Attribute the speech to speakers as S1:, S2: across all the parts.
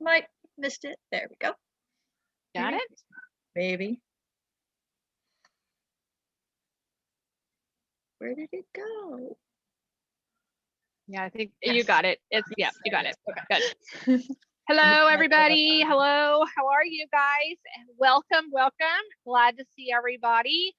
S1: Might missed it. There we go.
S2: Got it?
S1: Maybe. Where did it go?
S2: Yeah, I think
S1: Yes.
S2: you got it. It's yeah, you got it.
S1: Okay.
S2: Good. Hello, everybody. Hello. How are you guys? And welcome. Glad to see everybody.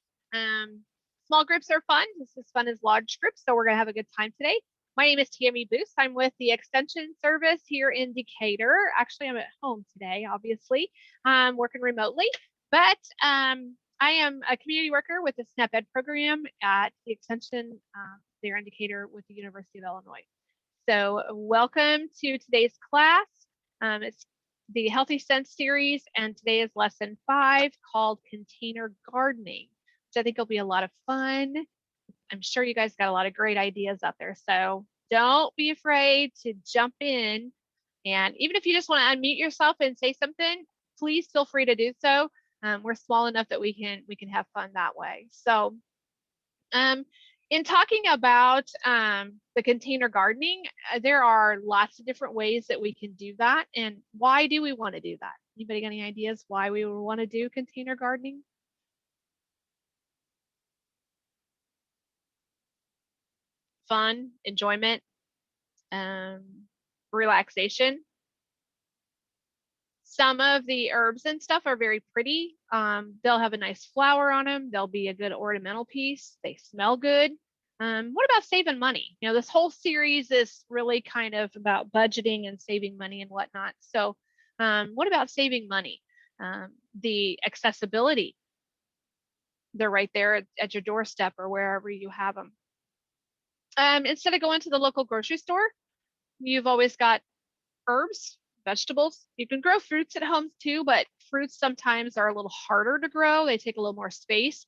S2: Small groups are fun. Just as fun as large groups. So we're gonna have a good time today. My name is Tammy Booth. I'm with the Extension Service here in Decatur. Actually, I'm at home today, obviously. I'm working remotely, but I am a community worker with the SNAP Ed program at the Extension there in Decatur with the University of Illinois. So welcome to today's class. It's the Healthy Sense series, and today is lesson 5 called Container Gardening, which I think will be a lot of fun. I'm sure you guys got a lot of great ideas out there, so don't be afraid to jump in. And even if you just want to unmute yourself and say something, please feel free to do so. We're small enough that we can have fun that way. So in talking about the container gardening, there are lots of different ways that we can do that. And why do we want to do that? Anybody got any ideas why we would want to do container gardening? Fun, enjoyment, relaxation. Some of the herbs and stuff are very pretty. They'll have a nice flower on them. They'll be a good ornamental piece. They smell good. What about saving money? You know, this whole series is really kind of about budgeting and saving money and whatnot. So what about saving money? The accessibility. They're right there at your doorstep or wherever you have them. Instead of going to the local grocery store, you've always got herbs, vegetables. You can grow fruits at home too, but fruits sometimes are a little harder to grow. They take a little more space.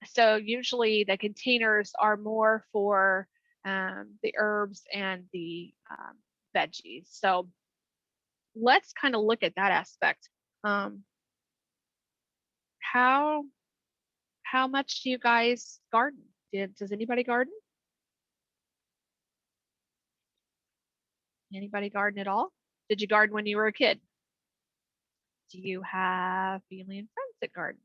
S2: So usually the containers are more for the herbs and the veggies. So let's kind of look at that aspect. How much do you guys garden? Does anybody garden? Anybody garden at all? Did you garden when you were a kid? Do you have family and friends that garden?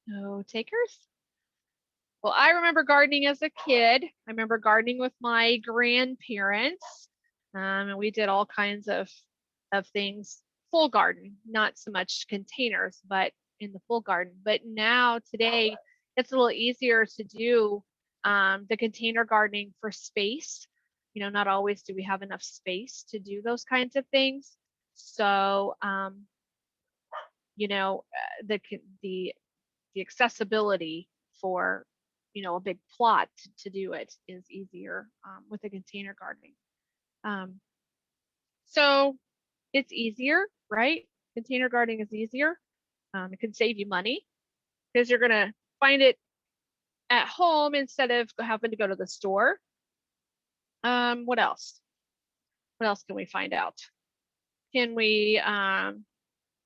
S2: No takers? Well, I remember gardening as a kid. I remember gardening with my grandparents. And we did all kinds of things, full garden, not so much containers, but in the full garden. But now today, it's a little easier to do the container gardening for space. You know, not always do we have enough space to do those kinds of things. So, you know, the accessibility for, you know, a big plot to do it is easier with the container gardening. So it's easier, right? Container gardening is easier. It can save you money because you're going to find it at home instead of having to go to the store. What else? What else can we find out? Can we,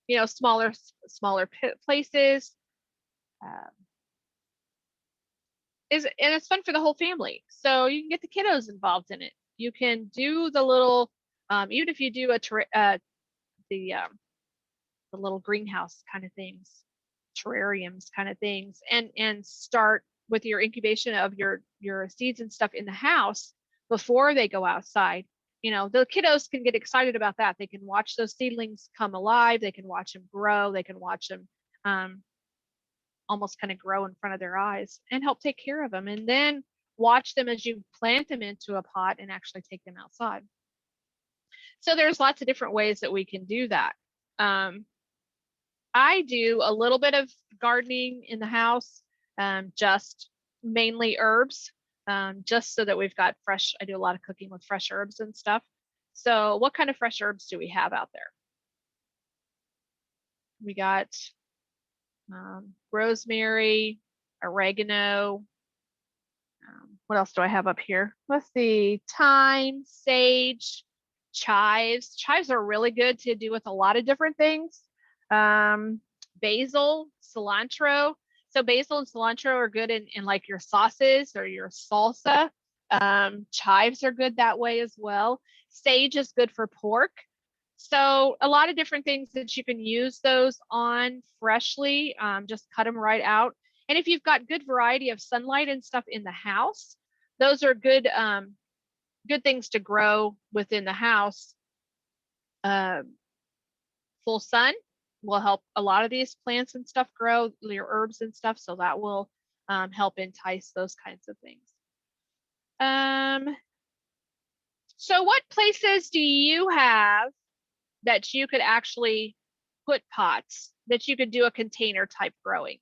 S2: you know, smaller places? And it's fun for the whole family. So you can get the kiddos involved in it. You can do the little, even if you do the little greenhouse kind of things, terrariums kind of things, and start with your incubation of your seeds and stuff in the house before they go outside. You know, the kiddos can get excited about that. They can watch those seedlings come alive. They can watch them grow. They can watch them almost kind of grow in front of their eyes and help take care of them. And then watch them as you plant them into a pot and actually take them outside. So there's lots of different ways that we can do that. I do a little bit of gardening in the house, just mainly herbs, just so that we've got fresh. I do a lot of cooking with fresh herbs and stuff. So what kind of fresh herbs do we have out there? We got rosemary, oregano. What else do I have up here? Let's see, thyme, sage, chives. Chives are really good to do with a lot of different things. Basil, cilantro. So basil and cilantro are good in like your sauces or your salsa. Chives are good that way as well. Sage is good for pork. So a lot of different things that you can use those on freshly, just cut them right out. And if you've got good variety of sunlight and stuff in the house, those are good, good things to grow within the house. Full sun will help a lot of these plants and stuff grow, your herbs and stuff. So that will help entice those kinds of things. So what places do you have that you could actually put pots, that you could do a container type growing?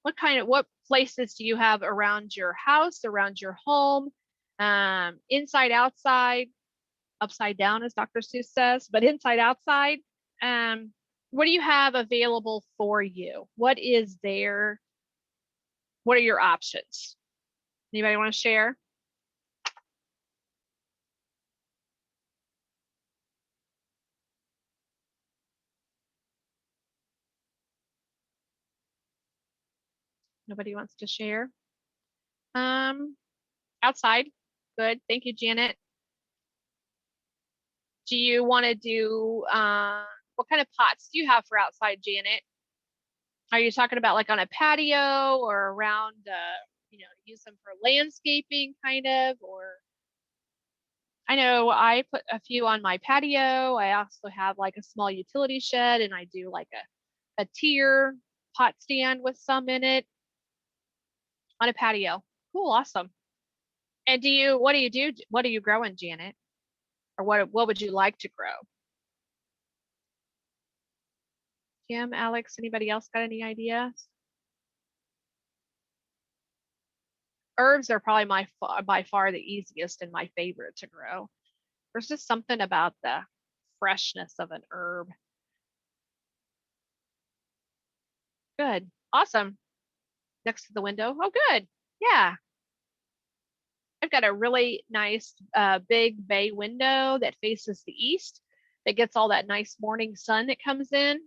S2: What places do you have around your house, around your home, inside, outside, upside down, as Dr. Seuss says, but inside, outside? What do you have available for you? What is there? What are your options? Anybody want to share? Nobody wants to share? Outside. Good. Thank you, Janet. Do you want to do, what kind of pots do you have for outside, Janet? Are you talking about like on a patio or around, use them for landscaping kind of, or? I know I put a few on my patio. I also have like a small utility shed, and I do like a tier pot stand with some in it on a patio. Cool, awesome. And what do you do? What are you growing, Janet? Or what would you like to grow? Kim, Alex, anybody else got any ideas? Herbs are probably by far the easiest and my favorite to grow. There's just something about the freshness of an herb. Good, awesome. Next to the window. Oh, good. Yeah. I've got a really nice big bay window that faces the east that gets all that nice morning sun that comes in.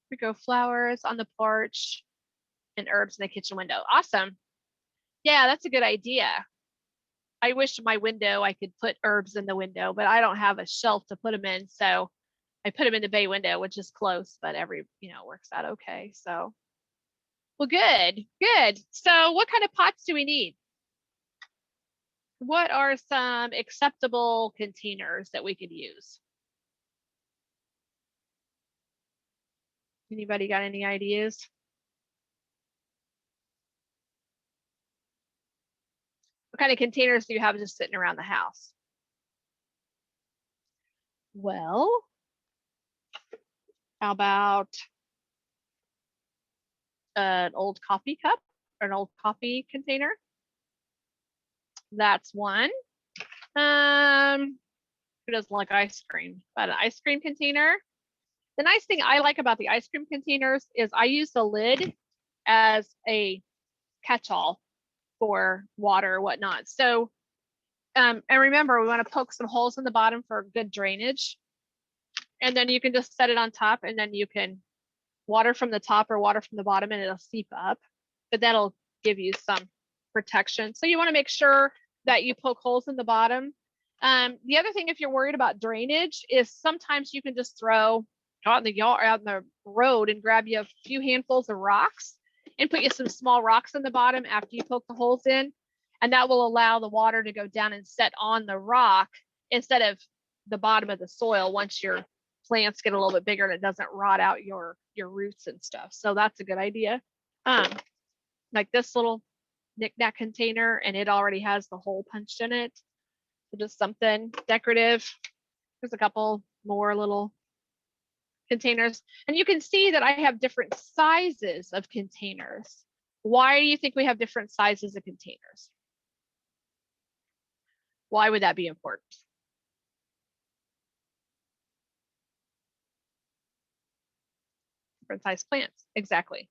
S2: Here we go, flowers on the porch and herbs in the kitchen window. Awesome. Yeah, that's a good idea. I wish my window I could put herbs in the window, but I don't have a shelf to put them in. So I put them in the bay window, which is close, but works out okay. So, well, good, good. So what kind of pots do we need? What are some acceptable containers that we could use? Anybody got any ideas? What kind of containers do you have just sitting around the house? Well, how about an old coffee cup or an old coffee container? That's one. Who doesn't like ice cream? But an ice cream container. The nice thing I like about the ice cream containers is I use the lid as a catch-all for water or whatnot. So, and remember, we want to poke some holes in the bottom for good drainage. And then you can just set it on top, and then you can water from the top or water from the bottom, and it'll seep up. But that'll give you some protection. So you want to make sure that you poke holes in the bottom. The other thing, if you're worried about drainage, is sometimes you can just throw out in the yard, out in the road, and grab you a few handfuls of rocks and put you some small rocks in the bottom after you poke the holes in. And that will allow the water to go down and set on the rock instead of the bottom of the soil once your plants get a little bit bigger and it doesn't rot out your roots and stuff. So that's a good idea. Like this little knick-knack container, and it already has the hole punched in it. So just something decorative. There's a couple more little containers, and you can see that I have different sizes of containers. Why do you think we have different sizes of containers? Why would that be important? Different size plants, exactly.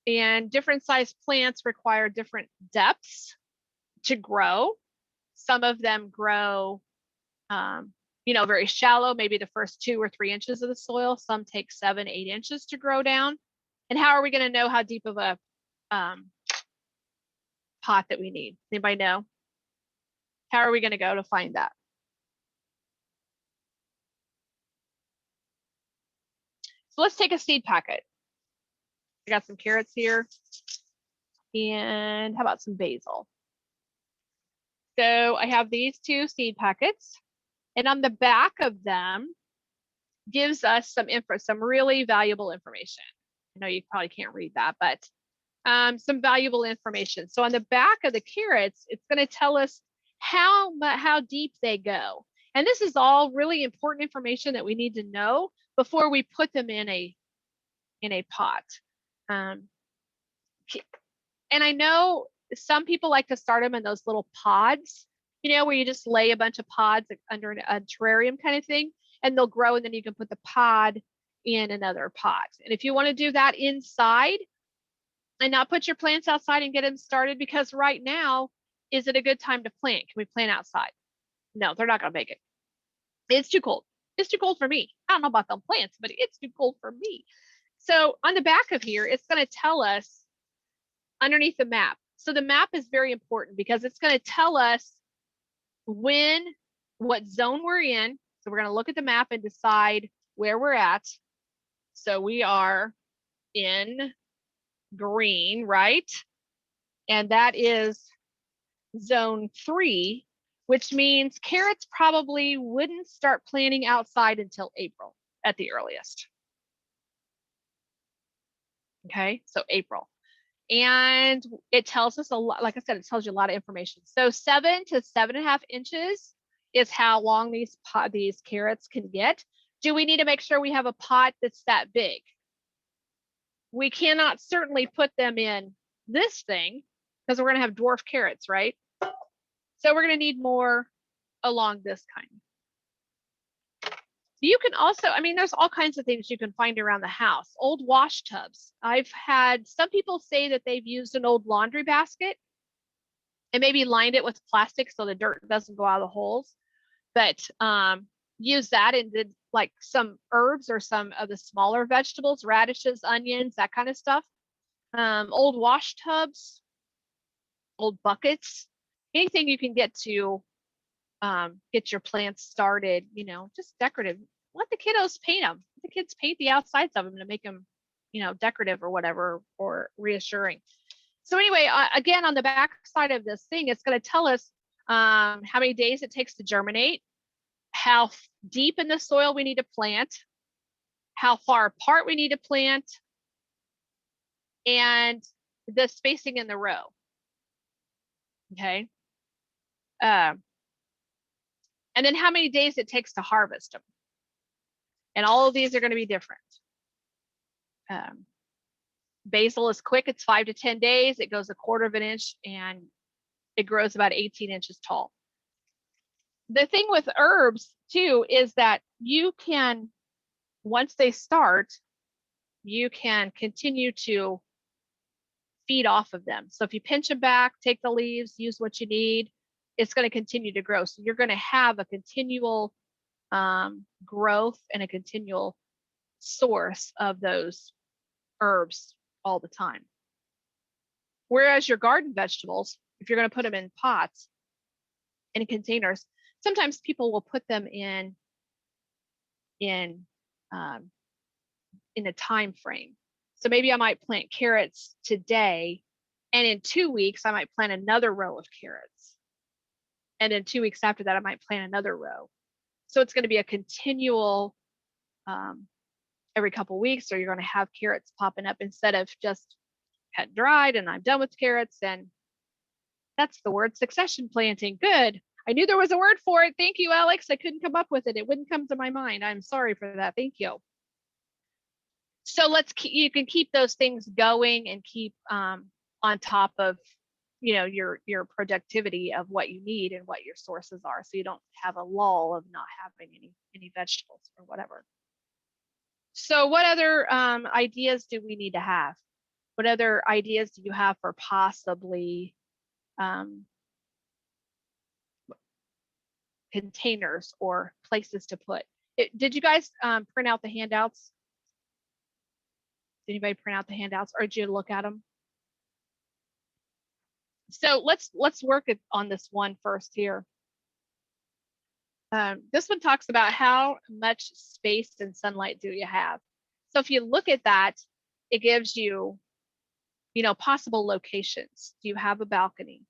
S2: And different size plants require different depths to grow. Some of them grow very shallow, maybe the first 2 or 3 inches of the soil. Some take 7, 8 inches to grow down. And how are we going to know how deep of a pot that we need? Anybody know? How are we going to go to find that? So let's take a seed packet. I got some carrots here. And how about some basil? So I have these 2 seed packets, and on the back of them gives us some really valuable information. I know you probably can't read that, but some valuable information. So on the back of the carrots, it's going to tell us how deep they go. And this is all really important information that we need to know before we put them in a pot. And I know some people like to start them in those little pods, you know, where you just lay a bunch of pods under a terrarium kind of thing, and they'll grow, and then you can put the pod in another pot. And if you want to do that inside and not put your plants outside and get them started, because right now, is it a good time to plant? Can we plant outside? No, they're not going to make it. It's too cold. It's too cold for me. I don't know about them plants, but it's too cold for me. So on the back of here, it's going to tell us underneath the map. So the map is very important because it's going to tell us what zone we're in. So we're going to look at the map and decide where we're at. So we are in green, right? And that is zone 3, which means carrots probably wouldn't start planting outside until April at the earliest. Okay, so April. And it tells us a lot, like I said, it tells you a lot of information. So 7 to 7.5 inches is how long these carrots can get. Do we need to make sure we have a pot that's that big? We cannot certainly put them in this thing because we're going to have dwarf carrots, right? So we're going to need more along this kind. You can also, I mean, there's all kinds of things you can find around the house. Old wash tubs. I've had some people say that they've used an old laundry basket and maybe lined it with plastic so the dirt doesn't go out of the holes. But use that and did like some herbs or some of the smaller vegetables, radishes, onions, that kind of stuff. Old wash tubs, old buckets, anything you can get to get your plants started, you know, just decorative. Let the kiddos paint them. Let the kids paint the outsides of them to make them, you know, decorative or whatever, or reassuring. So anyway, again, on the back side of this thing, it's going to tell us how many days it takes to germinate, how deep in the soil we need to plant, how far apart we need to plant, and the spacing in the row. Okay. And then how many days it takes to harvest them. And all of these are going to be different. Basil is quick. It's 5 to 10 days. It goes 1/4 of an inch and it grows about 18 inches tall. The thing with herbs too is that you can, once they start, you can continue to feed off of them. So if you pinch them back, take the leaves, use what you need, it's going to continue to grow. So you're going to have a continual growth and a continual source of those herbs all the time. Whereas your garden vegetables, if you're going to put them in pots, in containers, sometimes people will put them in a time frame. So maybe I might plant carrots today, and in 2 weeks I might plant another row of carrots. And then 2 weeks after that, I might plant another row. So it's going to be a continual, every couple of weeks, or you're going to have carrots popping up instead of just cut dried and I'm done with carrots. And that's the word, succession planting. Good. I knew there was a word for it. Thank you, Alex. I couldn't come up with it. It wouldn't come to my mind. I'm sorry for that. Thank you. So you can keep those things going and keep on top of, you know, your productivity of what you need and what your sources are, so you don't have a lull of not having any vegetables or whatever. So what other ideas do we need to have? What other ideas do you have for possibly containers or places to put it? Did you guys print out the handouts? Did anybody print out the handouts, or did you look at them? So let's work on this one first here. This one talks about how much space and sunlight do you have. So if you look at that, it gives you, possible locations. Do you have a balcony,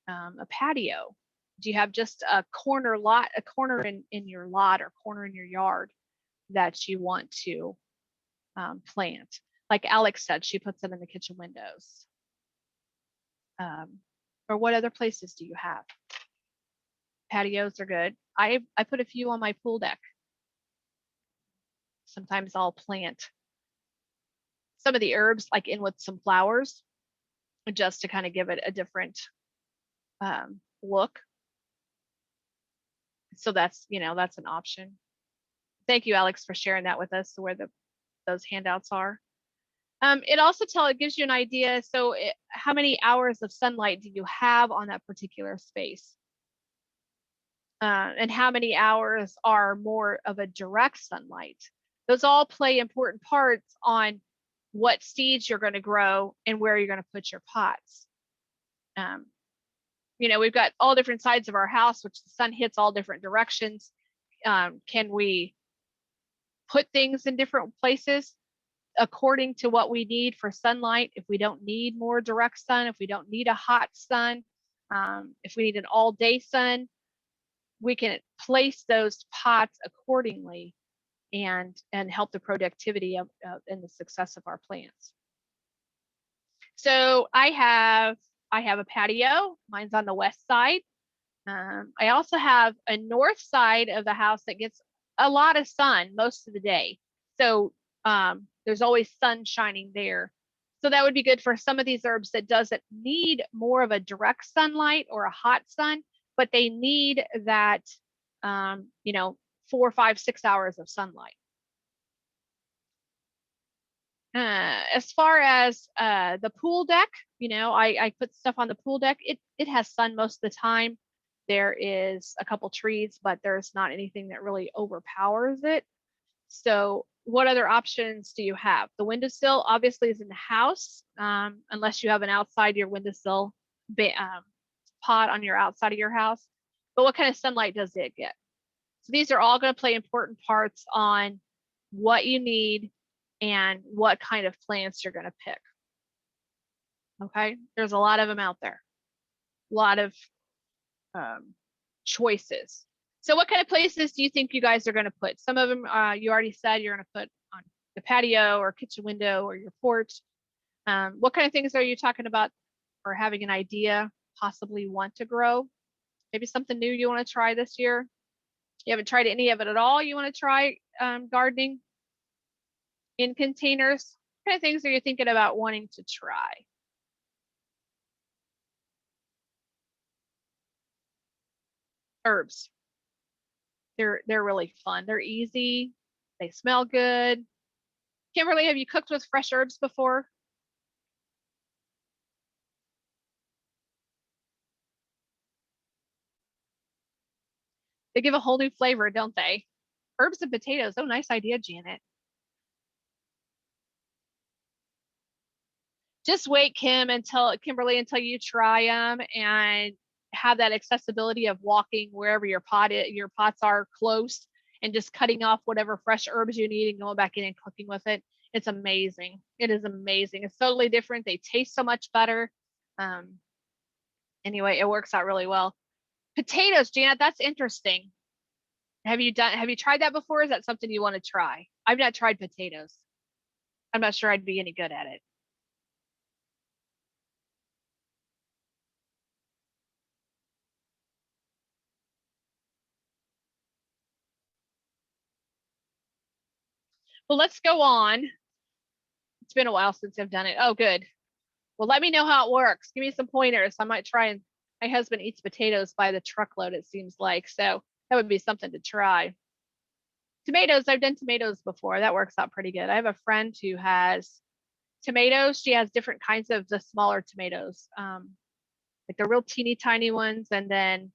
S2: a patio? Do you have just a corner in your lot or corner in your yard that you want to plant? Like Alex said, she puts them in the kitchen windows. Or what other places do you have? Patios are good. I put a few on my pool deck. Sometimes I'll plant some of the herbs like in with some flowers just to kind of give it a different look. So that's an option. Thank you, Alex, for sharing that with us, where those handouts are. It gives you an idea. So how many hours of sunlight do you have on that particular space? And how many hours are more of a direct sunlight? Those all play important parts on what seeds you're going to grow and where you're going to put your pots. We've got all different sides of our house, which the sun hits all different directions. Can we put things in different places according to what we need for sunlight? If we don't need more direct sun, if we don't need a hot sun, if we need an all-day sun, we can place those pots accordingly and help the productivity of and the success of our plants. So I have a patio. Mine's on the west side. I also have a north side of the house that gets a lot of sun most of the day. So there's always sun shining there. So that would be good for some of these herbs that doesn't need more of a direct sunlight or a hot sun, but they need that, 4, 5, 6 hours of sunlight. As far as the pool deck, I put stuff on the pool deck. It has sun most of the time. There is a couple trees, but there's not anything that really overpowers it. So what other options do you have? The windowsill obviously is in the house, unless you have an outside your windowsill pot on your outside of your house. But what kind of sunlight does it get? So these are all going to play important parts on what you need and what kind of plants you're going to pick. Okay, there's a lot of them out there, a lot of choices. So what kind of places do you think you guys are going to put? Some of them you already said you're going to put on the patio or kitchen window or your porch. What kind of things are you talking about or having an idea, possibly want to grow? Maybe something new you want to try this year? You haven't tried any of it at all? You want to try gardening in containers? What kind of things are you thinking about wanting to try? Herbs. They're really fun. They're easy. They smell good. Kimberly, have you cooked with fresh herbs before? They give a whole new flavor, don't they? Herbs and potatoes. Oh, nice idea, Janet. Just wait, Kimberly, until you try them and have that accessibility of walking wherever your pots are close and just cutting off whatever fresh herbs you need and going back in and cooking with it. It's amazing. It is amazing. It's totally different. They taste so much better. Anyway, it works out really well. Potatoes, Janet, that's interesting. Have you tried that before? Is that something you want to try? I've not tried potatoes. I'm not sure I'd be any good at it. Well, let's go on. It's been a while since I've done it. Oh, good. Well, let me know how it works. Give me some pointers. I might try and my husband eats potatoes by the truckload, it seems like. So that would be something to try. Tomatoes, I've done tomatoes before. That works out pretty good. I have a friend who has tomatoes. She has different kinds of the smaller tomatoes, like the real teeny tiny ones, and then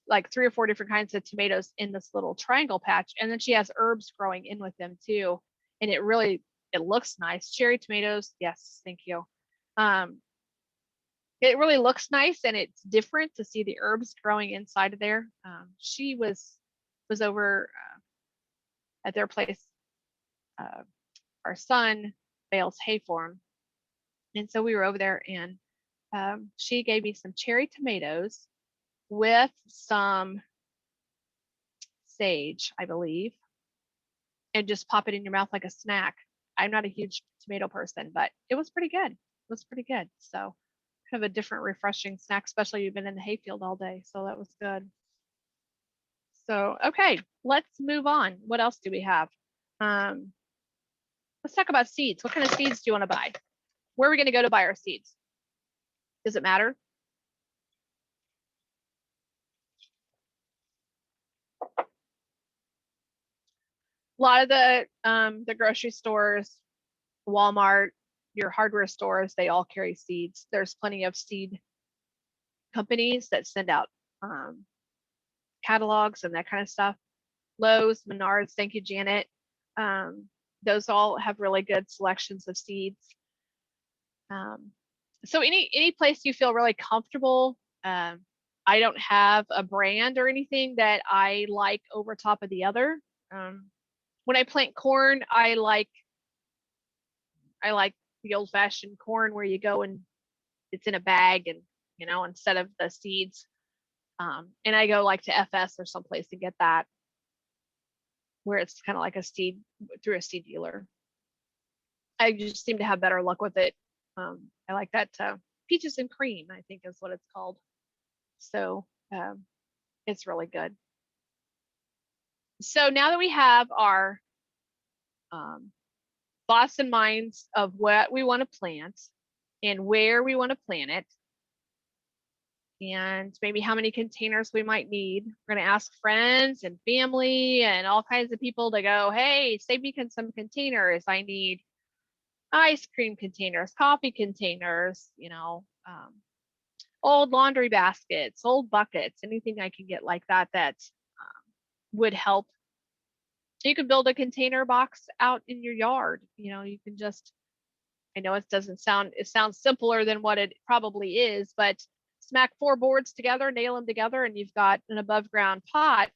S2: like 3 or 4 different kinds of tomatoes in this little triangle patch. And then she has herbs growing in with them too. And it looks nice. Cherry tomatoes. Yes, thank you. it really looks nice, and it's different to see the herbs growing inside of there. She was over at their place. Our son bales hay for him, and so we were over there, and she gave me some cherry tomatoes with some sage, I believe, and just pop it in your mouth like a snack. I'm not a huge tomato person, but it was pretty good. It was pretty good. So kind of a different, refreshing snack, especially you've been in the hayfield all day. So that was good. So, okay, let's move on. What else do we have? Let's talk about seeds. What kind of seeds do you want to buy? Where are we going to go to buy our seeds? Does it matter? A lot of the grocery stores, Walmart, your hardware stores, they all carry seeds. There's plenty of seed companies that send out catalogs and that kind of stuff. Lowe's, Menards, thank you, Janet. Those all have really good selections of seeds. So any place you feel really comfortable. I don't have a brand or anything that I like over top of the other. When I plant corn, I like the old-fashioned corn where you go and it's in a bag, and instead of the seeds. And I go like to FS or someplace to get that, where it's kind of like a seed through a seed dealer. I just seem to have better luck with it. I like that peaches and cream, I think is what it's called. So it's really good. So now that we have our thoughts and minds of what we want to plant and where we want to plant it, and maybe how many containers we might need, we're going to ask friends and family and all kinds of people to go, hey, save me some containers. I need ice cream containers, coffee containers, old laundry baskets, old buckets, anything I can get like that would help. You can build a container box out in your yard. You can just, I know it sounds simpler than what it probably is, but smack 4 boards together, nail them together, and you've got an above ground pot.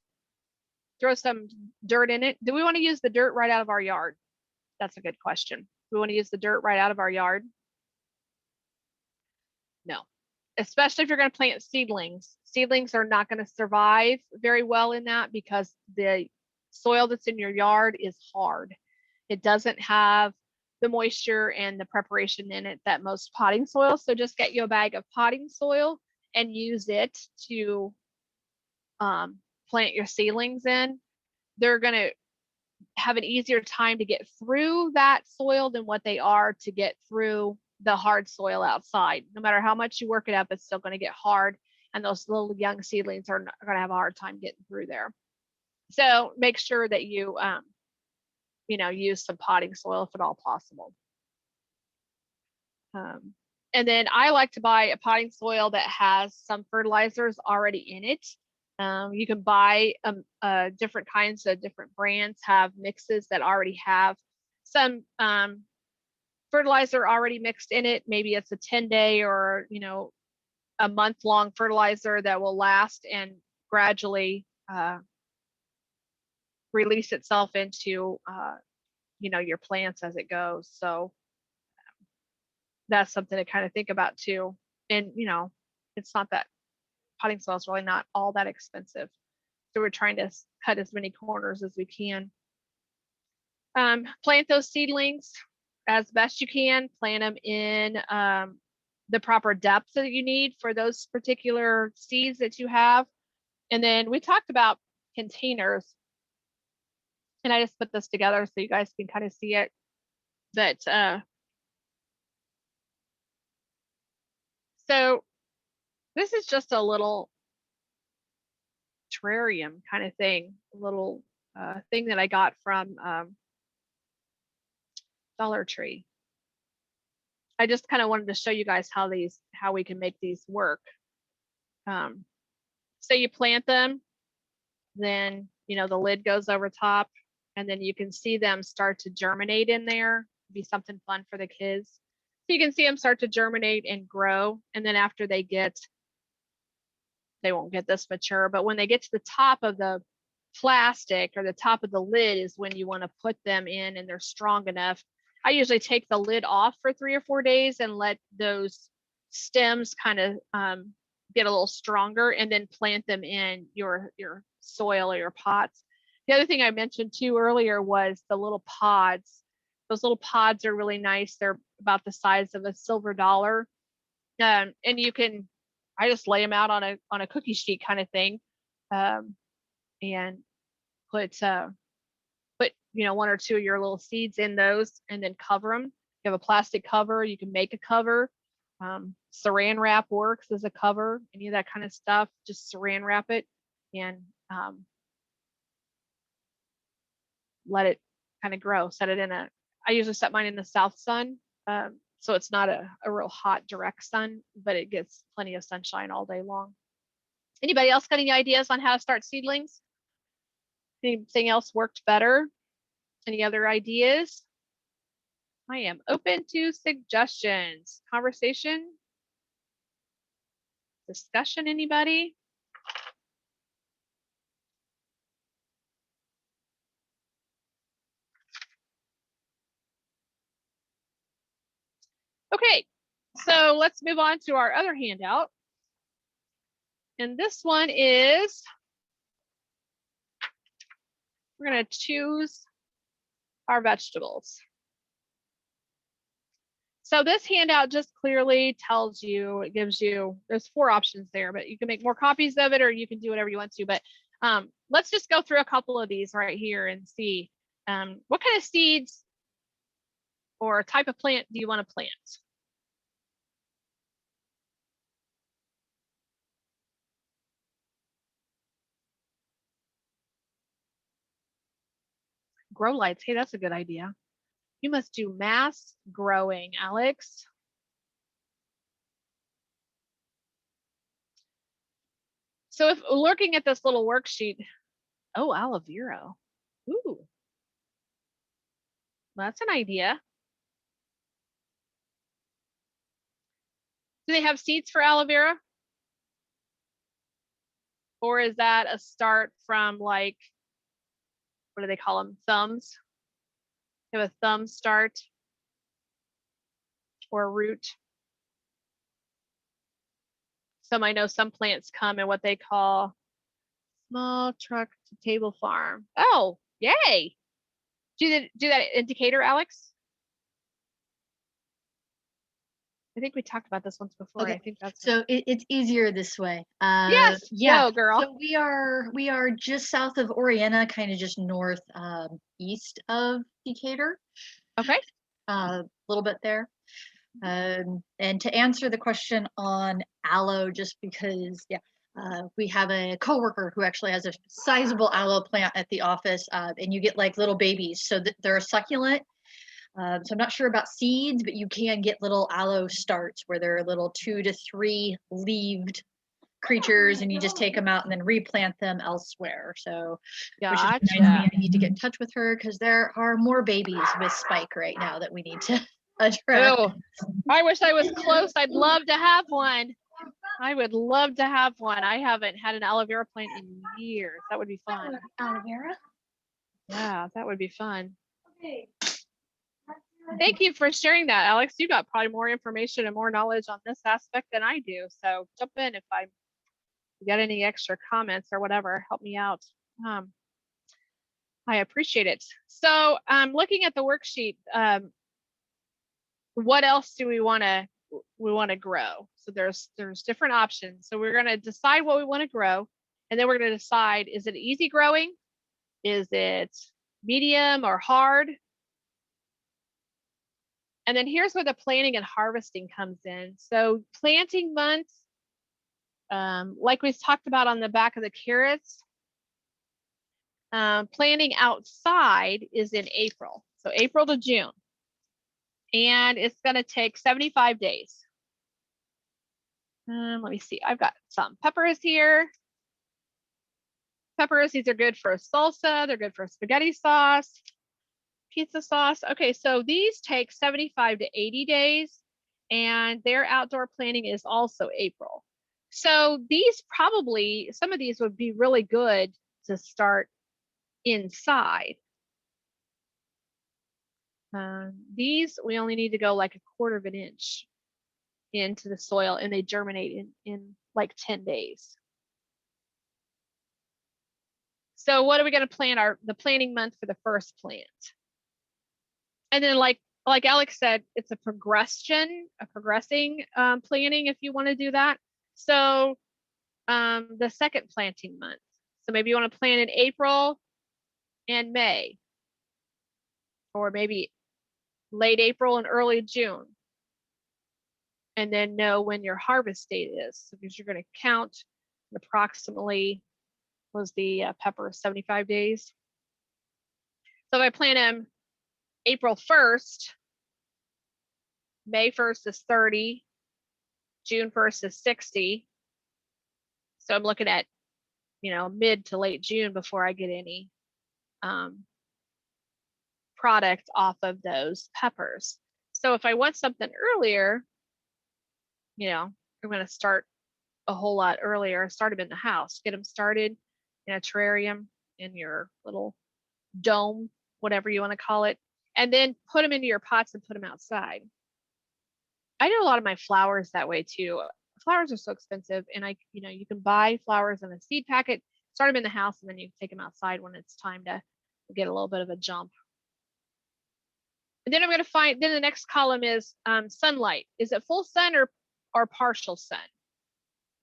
S2: Throw some dirt in it. Do we want to use the dirt right out of our yard? That's a good question. We want to use the dirt right out of our yard? No, especially if you're going to plant seedlings. Seedlings are not going to survive very well in that because the soil that's in your yard is hard. It doesn't have the moisture and the preparation in it that most potting soil. So just get you a bag of potting soil and use it to plant your seedlings in. They're going to have an easier time to get through that soil than what they are to get through the hard soil outside. No matter how much you work it up, it's still going to get hard, and those little young seedlings are going to have a hard time getting through there. So make sure that you use some potting soil if at all possible. And then I like to buy a potting soil that has some fertilizers already in it. You can buy different kinds of different brands have mixes that already have some fertilizer already mixed in it. Maybe it's a 10-day or a month-long fertilizer that will last and gradually release itself into your plants as it goes. So that's something to kind of think about too. And it's not that potting soil is really not all that expensive. So we're trying to cut as many corners as we can. Plant those seedlings as best you can. Plant them in the proper depth that you need for those particular seeds that you have. And then we talked about containers. And I just put this together so you guys can kind of see it. But so this is just a little terrarium kind of thing, a little thing that I got from Dollar Tree. I just kind of wanted to show you guys how we can make these work. So you plant them, then the lid goes over top, and then you can see them start to germinate in there. It'd be something fun for the kids. You can see them start to germinate and grow. And then after they won't get this mature, but when they get to the top of the plastic or the top of the lid is when you want to put them in and they're strong enough. I usually take the lid off for 3 or 4 days and let those stems kind of get a little stronger and then plant them in your soil or your pots. The other thing I mentioned too earlier was the little pods. Those little pods are really nice. They're about the size of a silver dollar. And I just lay them out on a cookie sheet kind of thing. And put 1 or 2 of your little seeds in those and then cover them. You have a plastic cover, you can make a cover. Saran wrap works as a cover, any of that kind of stuff, just saran wrap it and let it kind of grow. I usually set mine in the south sun, so it's not a real hot direct sun, but it gets plenty of sunshine all day long. Anybody else got any ideas on how to start seedlings? Anything else worked better? Any other ideas? I am open to suggestions. Conversation? Discussion, anybody? Okay, so let's move on to our other handout. And this one is, we're going to choose our vegetables. So this handout just clearly tells you, it gives you, there's 4 options there, but you can make more copies of it or you can do whatever you want to. But let's just go through a couple of these right here and see what kind of seeds or type of plant do you want to plant? Grow lights. Hey, that's a good idea. You must do mass growing, Alex. So if looking at this little worksheet, oh, aloe vera. Ooh, that's an idea. Do they have seeds for aloe vera? Or is that a start from like, what do they call them? Thumbs? They have a thumb start or a root. I know some plants come in what they call small truck to table farm. Oh, yay. Do that indicator, Alex? I think we talked about this once before.
S1: Okay.
S2: I think that's
S1: so it's easier this way.
S2: Yes,
S1: yeah,
S2: go, girl.
S1: So we are just south of Oriana, kind of just north east of Decatur.
S2: Okay.
S1: A little bit there. And to answer the question on aloe, just because, we have a coworker who actually has a sizable aloe plant at the office, and you get like little babies, so they're a succulent. So I'm not sure about seeds, but you can get little aloe starts where they're little 2 to 3 leaved creatures, and you just take them out and then replant them elsewhere. So,
S2: Gotcha.
S1: which is nice. I need to get in touch with her because there are more babies with spike right now that we need to address.
S2: Oh, I wish I was close. I'd love to have one. I would love to have one. I haven't had an aloe vera plant in years. That would be fun.
S1: Aloe vera?
S2: Yeah, that would be fun.
S1: Okay.
S2: Thank you for sharing that, Alex. You got probably more information and more knowledge on this aspect than I do. So jump in if you got any extra comments or whatever. Help me out. I appreciate it. So looking at the worksheet, what else do we want to grow? So there's different options. So we're going to decide what we want to grow, and then we're going to decide, is it easy growing? Is it medium or hard? And then here's where the planting and harvesting comes in. So planting months, like we talked about on the back of the carrots, planting outside is in April. So April to June. And it's going to take 75 days. Let me see. I've got some peppers here. Peppers, these are good for salsa. They're good for spaghetti sauce, pizza sauce. Okay, so these take 75 to 80 days. and their outdoor planting is also April. So these probably, some of these would be really good to start inside. These, we only need to go like 1/4 of an inch into the soil, and they germinate in like 10 days. So what are we going to plant the planting month for the first plant? And then like Alex said, it's a progressing planting if you want to do that. So the second planting month. So maybe you want to plant in April and May, or maybe late April and early June. And then know when your harvest date is, because you're going to count approximately, was the pepper 75 days. So if I plant them April 1st, May 1st is 30, June 1st is 60. So I'm looking at, mid to late June before I get any product off of those peppers. So if I want something earlier, I'm going to start a whole lot earlier, start them in the house, get them started in a terrarium, in your little dome, whatever you want to call it, and then put them into your pots and put them outside. I do a lot of my flowers that way too. Flowers are so expensive, and you can buy flowers in a seed packet, start them in the house, and then you take them outside when it's time to get a little bit of a jump. And then I'm going to find, then the next column is sunlight. Is it full sun or partial sun?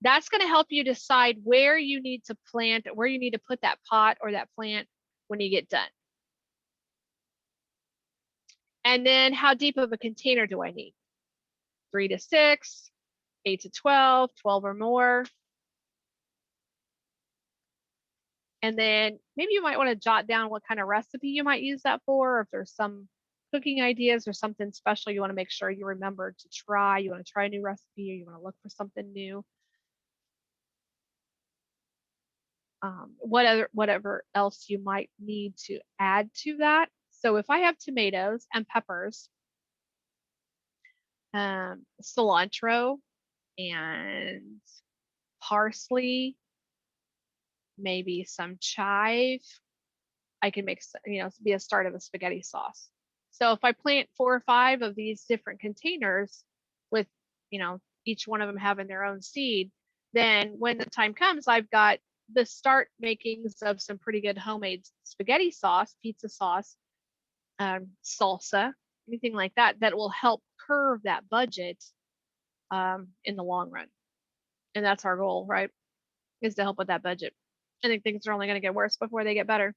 S2: That's going to help you decide where you need to plant, where you need to put that pot or that plant when you get done. And then how deep of a container do I need? 3 to 6, 8 to 12, 12 or more. And then maybe you might want to jot down what kind of recipe you might use that for, or if there's some cooking ideas or something special you want to make sure you remember to try. You want to try a new recipe, or you want to look for something new. Whatever else you might need to add to that. So if I have tomatoes and peppers, cilantro and parsley, maybe some chive, I can make, be a start of a spaghetti sauce. So if I plant 4 or 5 of these different containers with, each one of them having their own seed, then when the time comes, I've got the start makings of some pretty good homemade spaghetti sauce, pizza sauce, salsa, anything like that, that will help curve that budget in the long run. And that's our goal, right? Is to help with that budget. I think things are only going to get worse before they get better.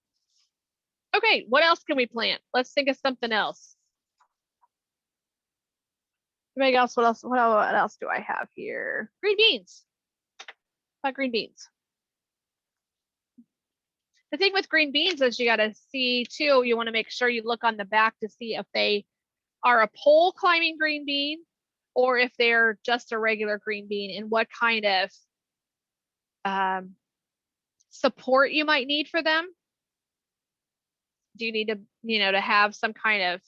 S2: Okay, what else can we plant? Let's think of something else. What else do I have here? Green beans. How about green beans? The thing with green beans is you got to see too, you want to make sure you look on the back to see if they are a pole climbing green bean or if they're just a regular green bean, and what kind of support you might need for them. Do you need to, to have some kind of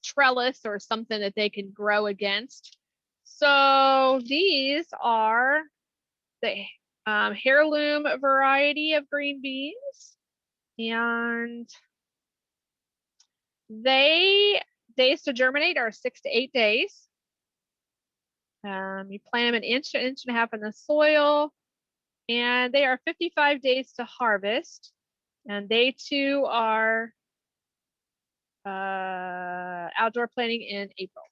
S2: trellis or something that they can grow against? So these are the heirloom variety of green beans, and days to germinate are 6 to 8 days. You plant them an inch and a half in the soil, and they are 55 days to harvest, and they too are outdoor planting in April.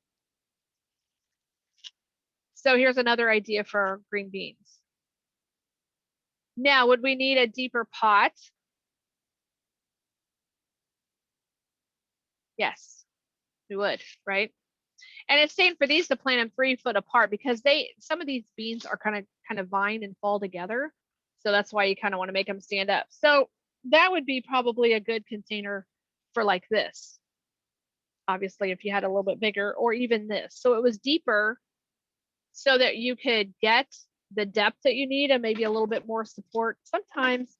S2: So here's another idea for green beans. Now, would we need a deeper pot? Yes, we would, right? And it's saying for these to plant them 3 foot apart, because some of these beans are kind of vine and fall together. So that's why you kind of want to make them stand up. So that would be probably a good container for like this. Obviously, if you had a little bit bigger, or even this. So it was deeper so that you could get the depth that you need and maybe a little bit more support. Sometimes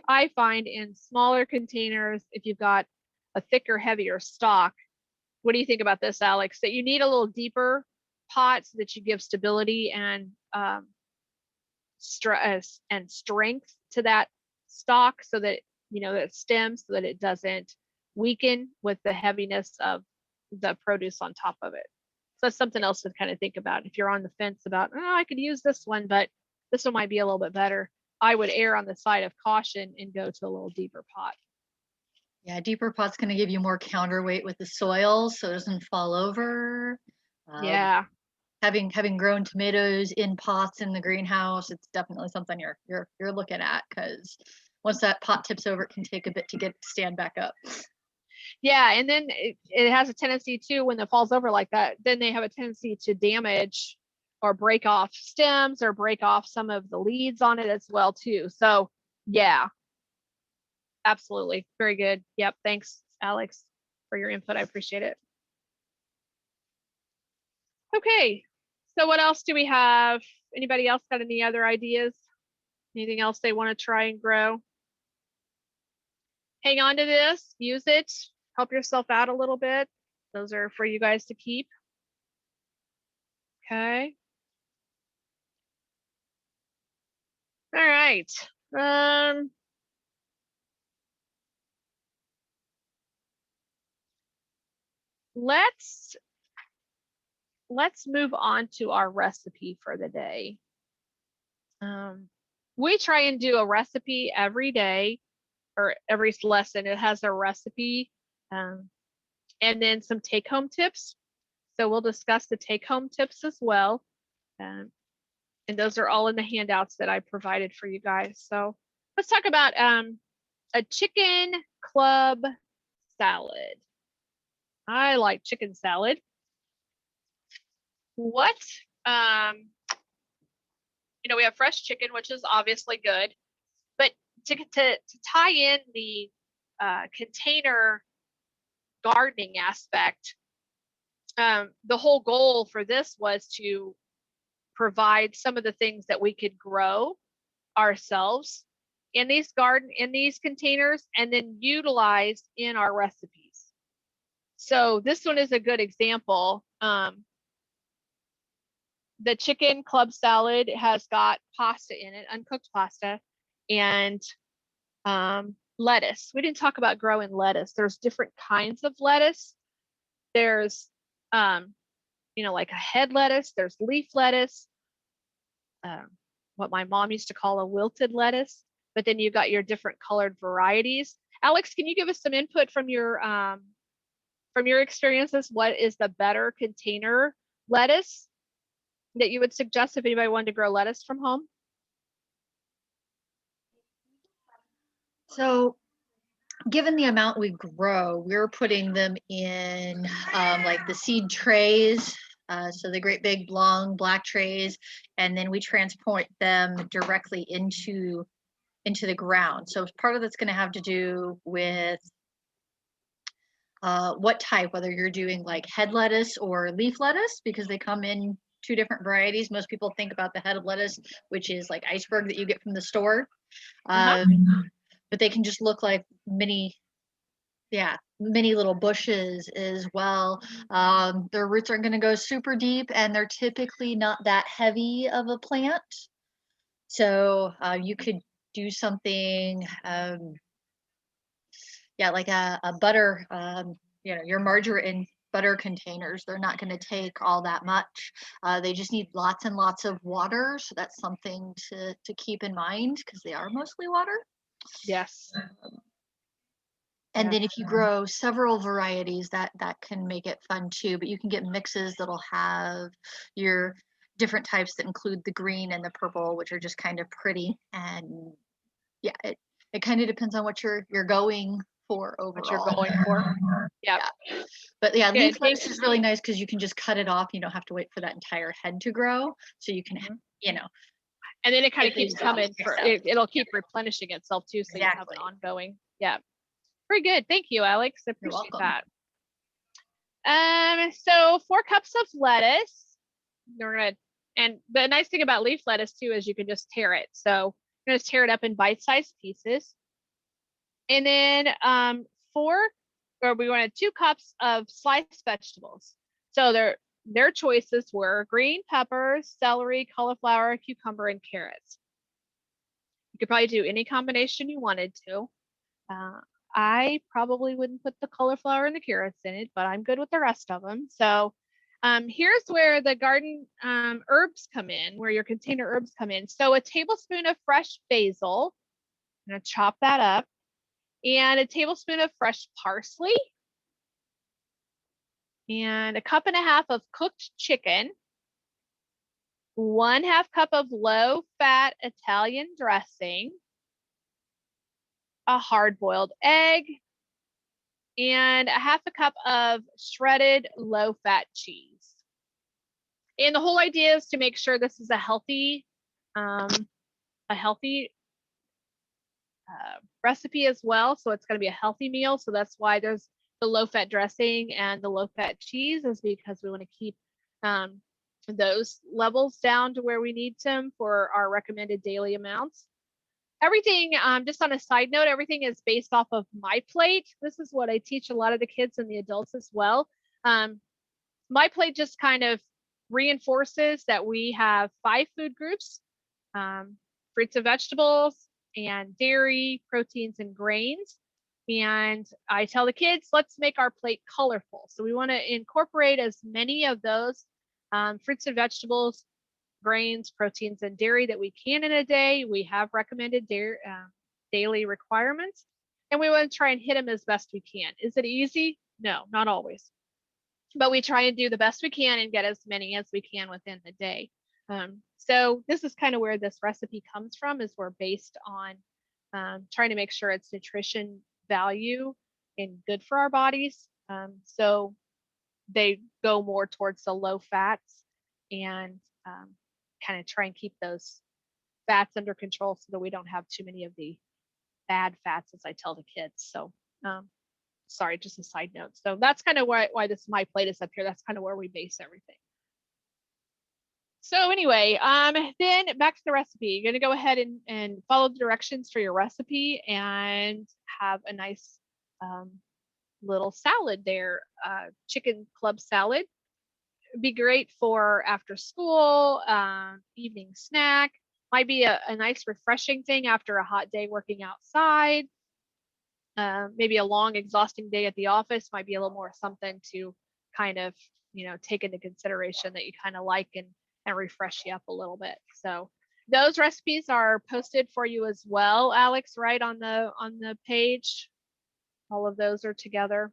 S2: I find in smaller containers, if you've got a thicker, heavier stalk, what do you think about this, Alex? That you need a little deeper pot so that you give stability and stress and strength to that stalk, so that that stems, so that it doesn't weaken with the heaviness of the produce on top of it. So that's something else to kind of think about if you're on the fence about, oh, I could use this one, but this one might be a little bit better. I would err on the side of caution and go to a little deeper pot.
S1: Yeah, deeper pot's going to give you more counterweight with the soil, so it doesn't fall over.
S2: Yeah.
S1: Having grown tomatoes in pots in the greenhouse, it's definitely something you're looking at, because once that pot tips over, it can take a bit to get it to stand back up.
S2: Yeah, and then it has a tendency too, when it falls over like that, then they have a tendency to damage or break off stems or break off some of the leaves on it as well too. So yeah, absolutely. Very good. Yep. Thanks, Alex, for your input. I appreciate it. Okay. So what else do we have? Anybody else got any other ideas? Anything else they want to try and grow? Hang on to this, use it, help yourself out a little bit. Those are for you guys to keep. Okay. All right. Let's move on to our recipe for the day. We try and do a recipe every day, or every lesson. It has a recipe, and then some take-home tips. So we'll discuss the take-home tips as well. And those are all in the handouts that I provided for you guys. So let's talk about a chicken club salad. I like chicken salad. What, we have fresh chicken, which is obviously good, but to tie in the container gardening aspect, the whole goal for this was to provide some of the things that we could grow ourselves in these containers, and then utilize in our recipes. So this one is a good example. The chicken club salad has got pasta in it, uncooked pasta, and lettuce. We didn't talk about growing lettuce. There's different kinds of lettuce. There's like a head lettuce, there's leaf lettuce, what my mom used to call a wilted lettuce, but then you've got your different colored varieties. Alex, can you give us some input from your experiences? What is the better container lettuce that you would suggest if anybody wanted to grow lettuce from home?
S1: So given the amount we grow, we're putting them in like the seed trays, so the great big long black trays, and then we transport them directly into the ground. So part of that's going to have to do with what type, whether you're doing like head lettuce or leaf lettuce, because they come in two different varieties. Most people think about the head of lettuce, which is like iceberg that you get from the store. But they can just look like mini little bushes as well. Their roots aren't going to go super deep, and they're typically not that heavy of a plant. So you could do something, like a butter, your margarine butter containers. They're not going to take all that much. They just need lots and lots of water. So that's something to keep in mind, because they are mostly water.
S2: Yes.
S1: And then if you grow several varieties, that can make it fun too. But you can get mixes that'll have your different types that include the green and the purple, which are just kind of pretty. And yeah, it kind of depends on what you're going for overall.
S2: What you're going for. Yep.
S1: Yeah. But yeah, leaf lettuce is really nice because you can just cut it off. You don't have to wait for that entire head to grow. So you can,
S2: and then it kind of keeps coming it'll keep replenishing itself too. So you have an ongoing. Yeah. Very good. Thank you, Alex. I appreciate that. So 4 cups of lettuce. And the nice thing about leaf lettuce too is you can just tear it. So you're going to tear it up in bite-sized pieces. And then we wanted 2 cups of sliced vegetables. So their choices were green peppers, celery, cauliflower, cucumber, and carrots. You could probably do any combination you wanted to. I probably wouldn't put the cauliflower and the carrots in it, but I'm good with the rest of them. So here's where the garden herbs come in, where your container herbs come in. So a tablespoon of fresh basil, I'm going to chop that up, and a tablespoon of fresh parsley, and a cup and a half of cooked chicken, 1/2 cup of low-fat Italian dressing, a hard-boiled egg, and a 1/2 cup of shredded low-fat cheese. And the whole idea is to make sure this is a healthy recipe as well. So it's going to be a healthy meal. So that's why there's the low-fat dressing and the low-fat cheese, is because we want to keep those levels down to where we need them for our recommended daily amounts. Everything, just on a side note, everything is based off of My Plate. This is what I teach a lot of the kids and the adults as well. My Plate just kind of reinforces that we have 5 food groups: fruits and vegetables, and dairy, proteins, and grains. And I tell the kids, let's make our plate colorful. So we want to incorporate as many of those fruits and vegetables, grains, proteins, and dairy that we can in a day. We have recommended daily requirements, and we want to try and hit them as best we can. Is it easy? No, not always. But we try and do the best we can and get as many as we can within the day. So this is kind of where this recipe comes from, is we're based on trying to make sure it's nutrition value and good for our bodies. So they go more towards the low fats, and kind of try and keep those fats under control so that we don't have too many of the bad fats, as I tell the kids. So sorry, just a side note. So that's kind of why this My Plate is up here. That's kind of where we base everything. So anyway, then back to the recipe. You're going to go ahead and follow the directions for your recipe and have a nice little salad there. Chicken club salad. It'd be great for after school, evening snack. Might be a nice refreshing thing after a hot day working outside. Maybe a long, exhausting day at the office might be a little more something to kind of, take into consideration that you kind of like and refresh you up a little bit. So those recipes are posted for you as well, Alex, right on the page. All of those are together.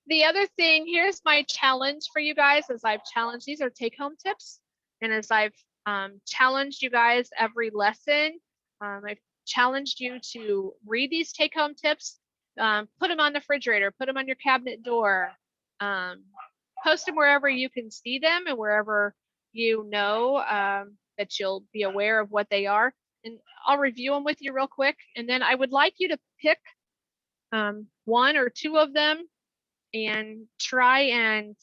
S2: The other thing, here's my challenge for you guys, as I've challenged, these are take-home tips. And as I've challenged you guys every lesson, I've challenged you to read these take-home tips, put them on the refrigerator, put them on your cabinet door, post them wherever you can see them and wherever that you'll be aware of what they are. And I'll review them with you real quick. And then I would like you to pick 1 or 2 of them and try and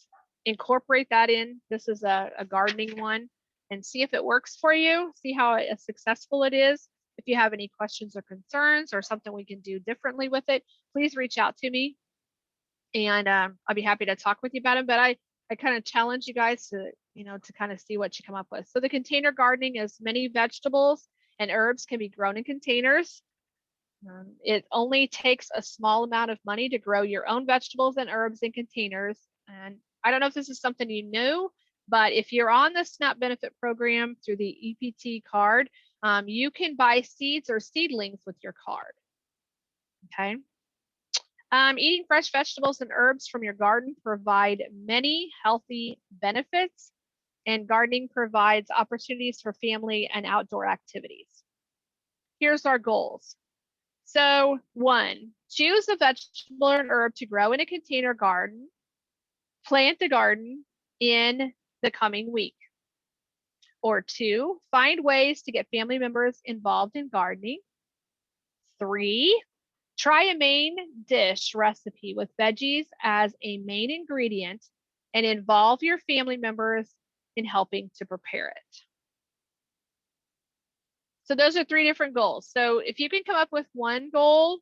S2: incorporate that in. This is a gardening one, and see if it works for you. See how successful it is. If you have any questions or concerns or something we can do differently with it, please reach out to me, and I'll be happy to talk with you about it. But I kind of challenge you guys to, to kind of see what you come up with. So the container gardening is many vegetables and herbs can be grown in containers. It only takes a small amount of money to grow your own vegetables and herbs in containers. And I don't know if this is something you knew, but if you're on the SNAP benefit program through the EPT card, you can buy seeds or seedlings with your card. Okay. Eating fresh vegetables and herbs from your garden provide many healthy benefits, and gardening provides opportunities for family and outdoor activities. Here's our goals. So 1, choose a vegetable or herb to grow in a container garden. Plant the garden in the coming week. Or 2, find ways to get family members involved in gardening. 3, try a main dish recipe with veggies as a main ingredient and involve your family members in helping to prepare it. So those are 3 different goals. So if you can come up with 1 goal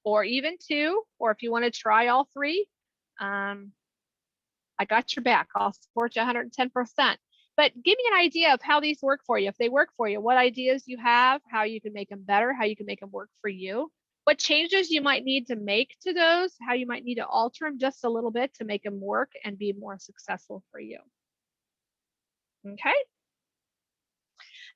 S2: or even 2, or if you want to try all 3, I got your back. I'll support you 110%. But give me an idea of how these work for you. If they work for you, what ideas you have, how you can make them better, how you can make them work for you, what changes you might need to make to those, how you might need to alter them just a little bit to make them work and be more successful for you. Okay.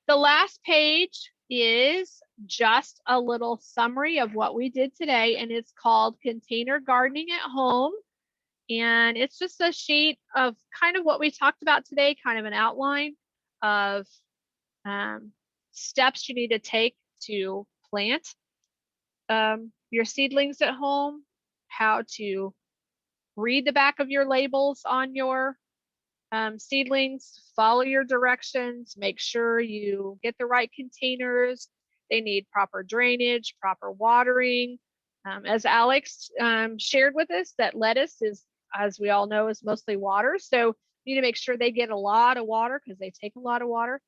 S2: The last page is just a little summary of what we did today, and it's called Container Gardening at Home. And it's just a sheet of kind of what we talked about today, kind of an outline of steps you need to take to plant your seedlings at home, how to read the back of your labels on your seedlings, follow your directions, make sure you get the right containers. They need proper drainage, proper watering. As Alex shared with us, that lettuce is, as we all know, is mostly water. So you need to make sure they get a lot of water because they take a lot of water.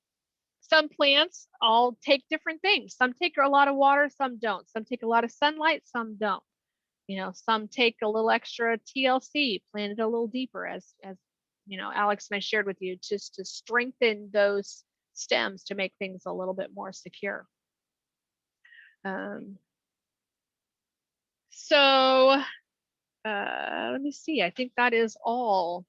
S2: Some plants all take different things. Some take a lot of water, some don't. Some take a lot of sunlight, some don't. You know, some take a little extra TLC, plant it a little deeper, as you know, Alex and I shared with you, just to strengthen those stems to make things a little bit more secure. So let me see. I think that is all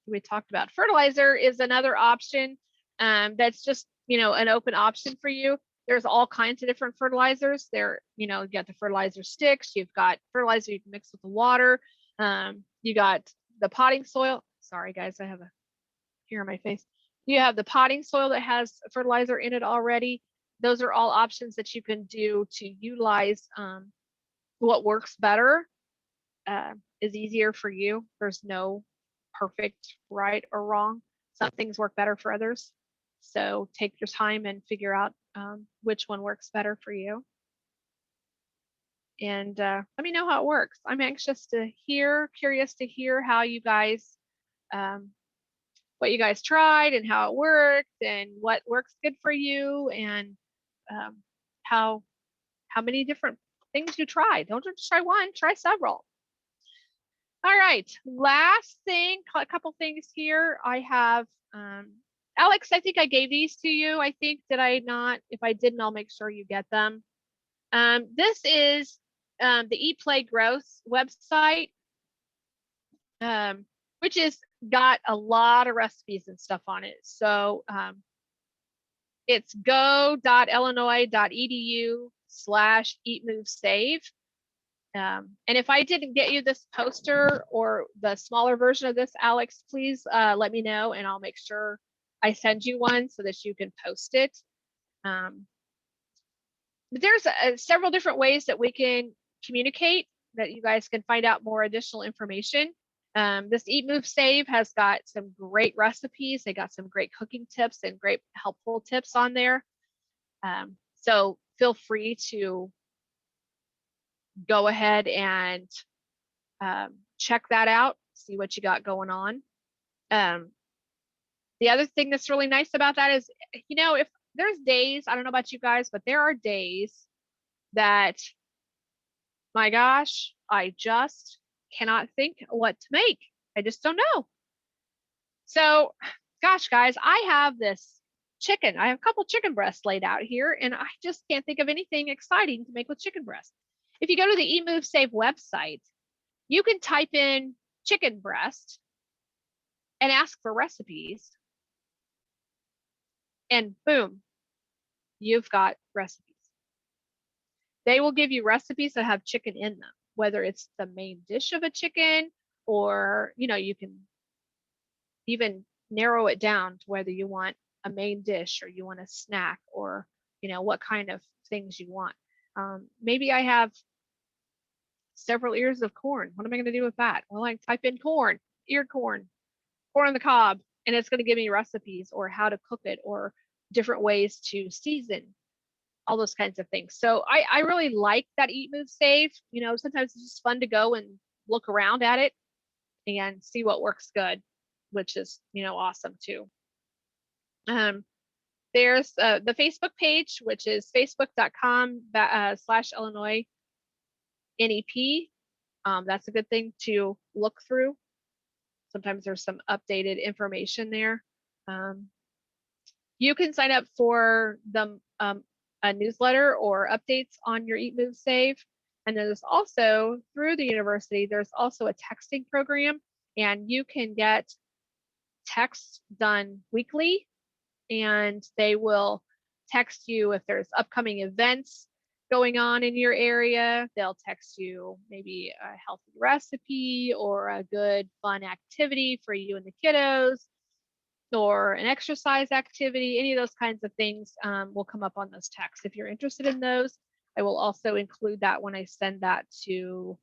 S2: we talked about. Fertilizer is another option that's just, you know, an open option for you. There's all kinds of different fertilizers. There, you know, you got the fertilizer sticks. You've got fertilizer you can mix with the water. You got the potting soil. Sorry, guys, I have a hair on my face. You have the potting soil that has fertilizer in it already. Those are all options that you can do to utilize what works better, is easier for you. There's no perfect right or wrong. Some things work better for others. So take your time and figure out which one works better for you. And let me know how it works. I'm anxious to hear, curious to hear how you guys, what you guys tried and how it worked and what works good for you, and how many different things you tried. Don't just try one, try several. All right, last thing, a couple things here. I have, Alex, I think I gave these to you. I think, did I not? If I didn't, I'll make sure you get them. This is the Eat, Play, Growth website, which is got a lot of recipes and stuff on it. So it's go.illinois.edu/eatmovesave. And if I didn't get you this poster or the smaller version of this, Alex, please let me know and I'll make sure I send you one so that you can post it. There's several different ways that we can communicate, that you guys can find out more additional information. This Eat, Move, Save has got some great recipes. They got some great cooking tips and great helpful tips on there. So feel free to go ahead and check that out, see what you got going on. The other thing that's really nice about that is, you know, if there's days, I don't know about you guys, but there are days that, my gosh, I just cannot think what to make. I just don't know. So, gosh, guys, I have this chicken. I have a couple chicken breasts laid out here, and I just can't think of anything exciting to make with chicken breast. If you go to the Eat, Move, Save website, you can type in chicken breast and ask for recipes, and boom, you've got recipes. They will give you recipes that have chicken in them, whether it's the main dish of a chicken, or, you know, you can even narrow it down to whether you want a main dish or you want a snack, or, you know, what kind of things you want. Maybe I have several ears of corn. What am I going to do with that? Well, I type in corn, eared corn, corn on the cob, and it's going to give me recipes or how to cook it or different ways to season, all those kinds of things. So I really like that Eat, Move, Save. You know, sometimes it's just fun to go and look around at it and see what works good, which is, you know, awesome too. There's the Facebook page, which is facebook.com/Illinois NEP. That's a good thing to look through. sometimes there's some updated information there. You can sign up for the a newsletter or updates on your Eat, Move, Save. And there's also, through the university, there's also a texting program, and you can get texts done weekly, and they will text you if there's upcoming events going on in your area. They'll text you maybe a healthy recipe or a good fun activity for you and the kiddos, or an exercise activity. Any of those kinds of things will come up on those texts. If you're interested in those, I will also include that when I send that to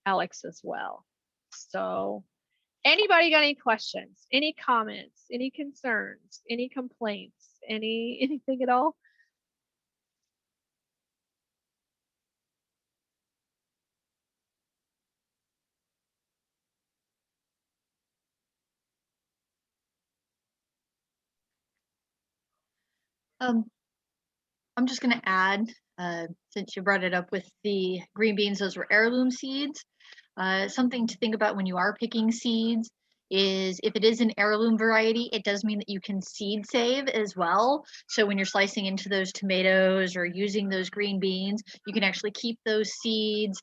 S2: Alex as well. So anybody got any questions, any comments, any concerns, any complaints, anything at all?
S1: I'm just going to add, since you brought it up with the green beans, those were heirloom seeds. Something to think about when you are picking seeds is if it is an heirloom variety, it does mean that you can seed save as well. So when you're slicing into those tomatoes or using those green beans, you can actually keep those seeds.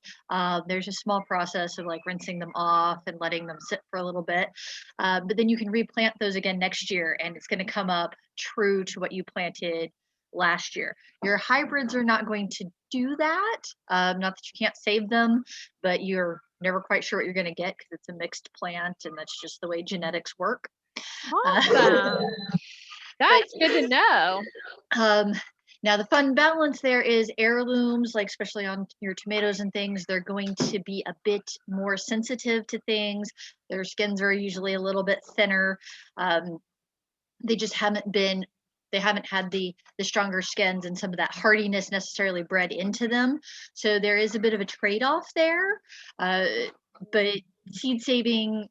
S1: There's a small process of like rinsing them off and letting them sit for a little bit. But then you can replant those again next year, and it's going to come up true to what you planted last year. Your hybrids are not going to do that. Not that you can't save them, but you're never quite sure what you're going to get because it's a mixed plant, and that's just the way genetics work.
S2: Awesome. That's good to know.
S1: Now the fun balance there is heirlooms, like especially on your tomatoes and things, they're going to be a bit more sensitive to things. Their skins are usually a little bit thinner. They just haven't been, they haven't had the stronger skins and some of that hardiness necessarily bred into them. So there is a bit of a trade-off there. But seed saving,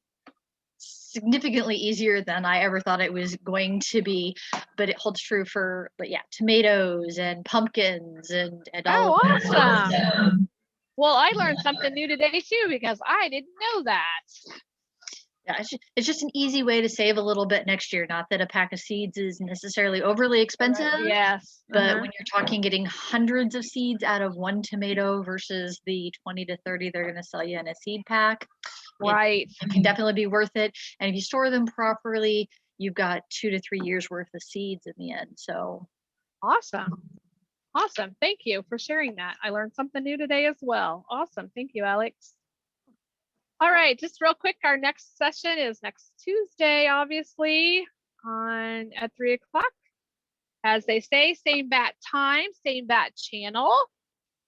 S1: significantly easier than I ever thought it was going to be, but it holds true for, but yeah, tomatoes and pumpkins and all
S2: Oh,
S1: of that.
S2: awesome. Well, I learned something new today too, because I didn't know that.
S1: Yeah, it's just an easy way to save a little bit next year. Not that a pack of seeds is necessarily overly expensive.
S2: Yes.
S1: But when you're talking getting hundreds of seeds out of one tomato versus the 20 to 30 they're going to sell you in a seed pack,
S2: right,
S1: it can definitely be worth it. And if you store them properly, you've got 2 to 3 years worth of seeds in the end. So
S2: awesome. Awesome. Thank you for sharing that. I learned something new today as well. Awesome. Thank you, Alex. All right, just real quick, our next session is next Tuesday, obviously, at 3 o'clock. As they say, same bat time, same bat channel.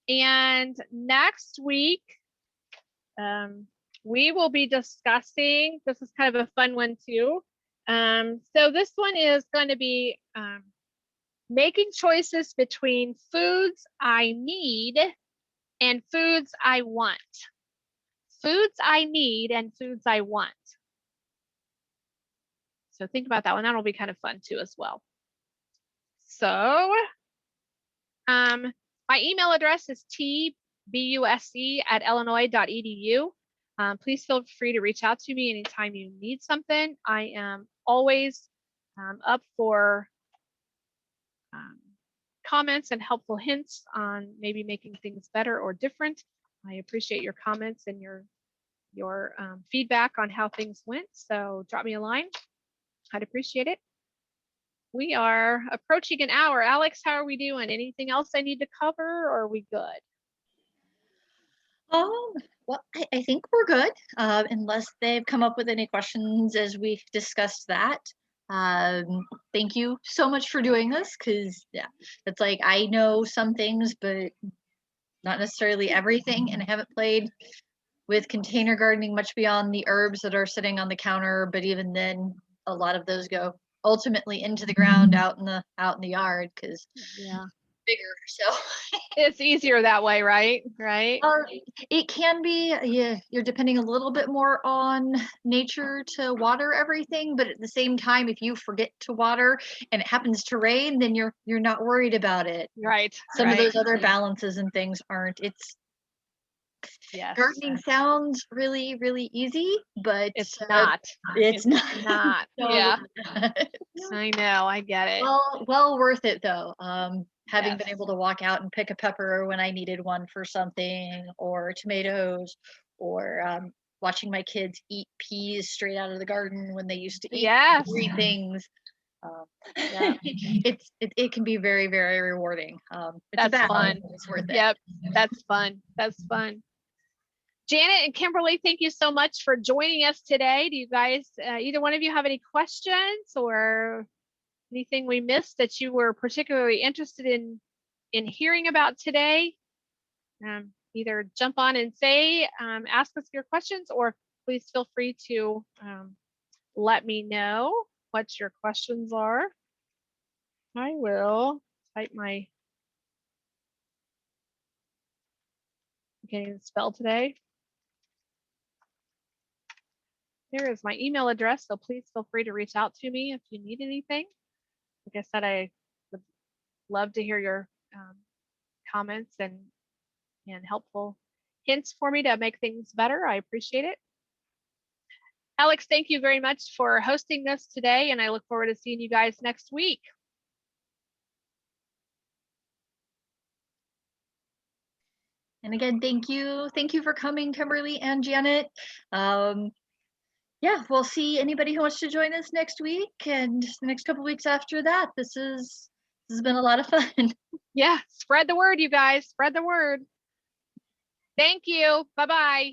S2: And next week, we will be discussing, this is kind of a fun one too. So this one is going to be making choices between foods I need and foods I want. Foods I need and foods I want. So think about that one. That'll be kind of fun too as well. So my email address is tbusc@illinois.edu. Please feel free to reach out to me anytime you need something. I am always up for comments and helpful hints on maybe making things better or different. I appreciate your comments and your feedback on how things went. So drop me a line. I'd appreciate it. We are approaching an hour. Alex, how are we doing? Anything else I need to cover, or are we good?
S1: Well, I think we're good, unless they've come up with any questions as we've discussed that. Thank you so much for doing this, because yeah, it's like I know some things, but not necessarily everything, and I haven't played with container gardening much beyond the herbs that are sitting on the counter, but even then, a lot of those go ultimately into the ground out in the yard, because
S2: yeah,
S1: bigger. So
S2: it's easier that way, right? Right.
S1: It can be. Yeah, you're depending a little bit more on nature to water everything, but at the same time, if you forget to water and it happens to rain, then you're not worried about it.
S2: Right.
S1: Some of those other balances and things aren't. It's
S2: Yes.
S1: Gardening sounds really, really easy, but
S2: It's not.
S1: it's not.
S2: Not.
S1: Totally
S2: Yeah.
S1: not.
S2: I know. I get it.
S1: Well worth it though. Having been
S2: Yes.
S1: able to walk out and pick a pepper when I needed one for something, or tomatoes, or watching my kids eat peas straight out of the garden when they used to eat
S2: Yes.
S1: green things. Um,
S2: Yeah.
S1: it can be very, very rewarding. It's a
S2: That's
S1: battle,
S2: fun.
S1: but it's worth it.
S2: Yep. That's fun. That's fun. Janet and Kimberly, thank you so much for joining us today. Do you guys, either one of you have any questions or anything we missed that you were particularly interested in hearing about today? Either jump on and say, ask us your questions, or please feel free to let me know what your questions are. I will type my, getting the spell today. Here is my email address, so please feel free to reach out to me if you need anything. Like I said, I would love to hear your comments and helpful hints for me to make things better. I appreciate it. Alex, thank you very much for hosting this today, and I look forward to seeing you guys next week.
S1: And again, thank you. Thank you for coming, Kimberly and Janet. Yeah, we'll see anybody who wants to join us next week and the next couple weeks after that. This has been a lot of fun.
S2: Yeah, spread the word, you guys. Spread the word. Thank you. Bye-bye.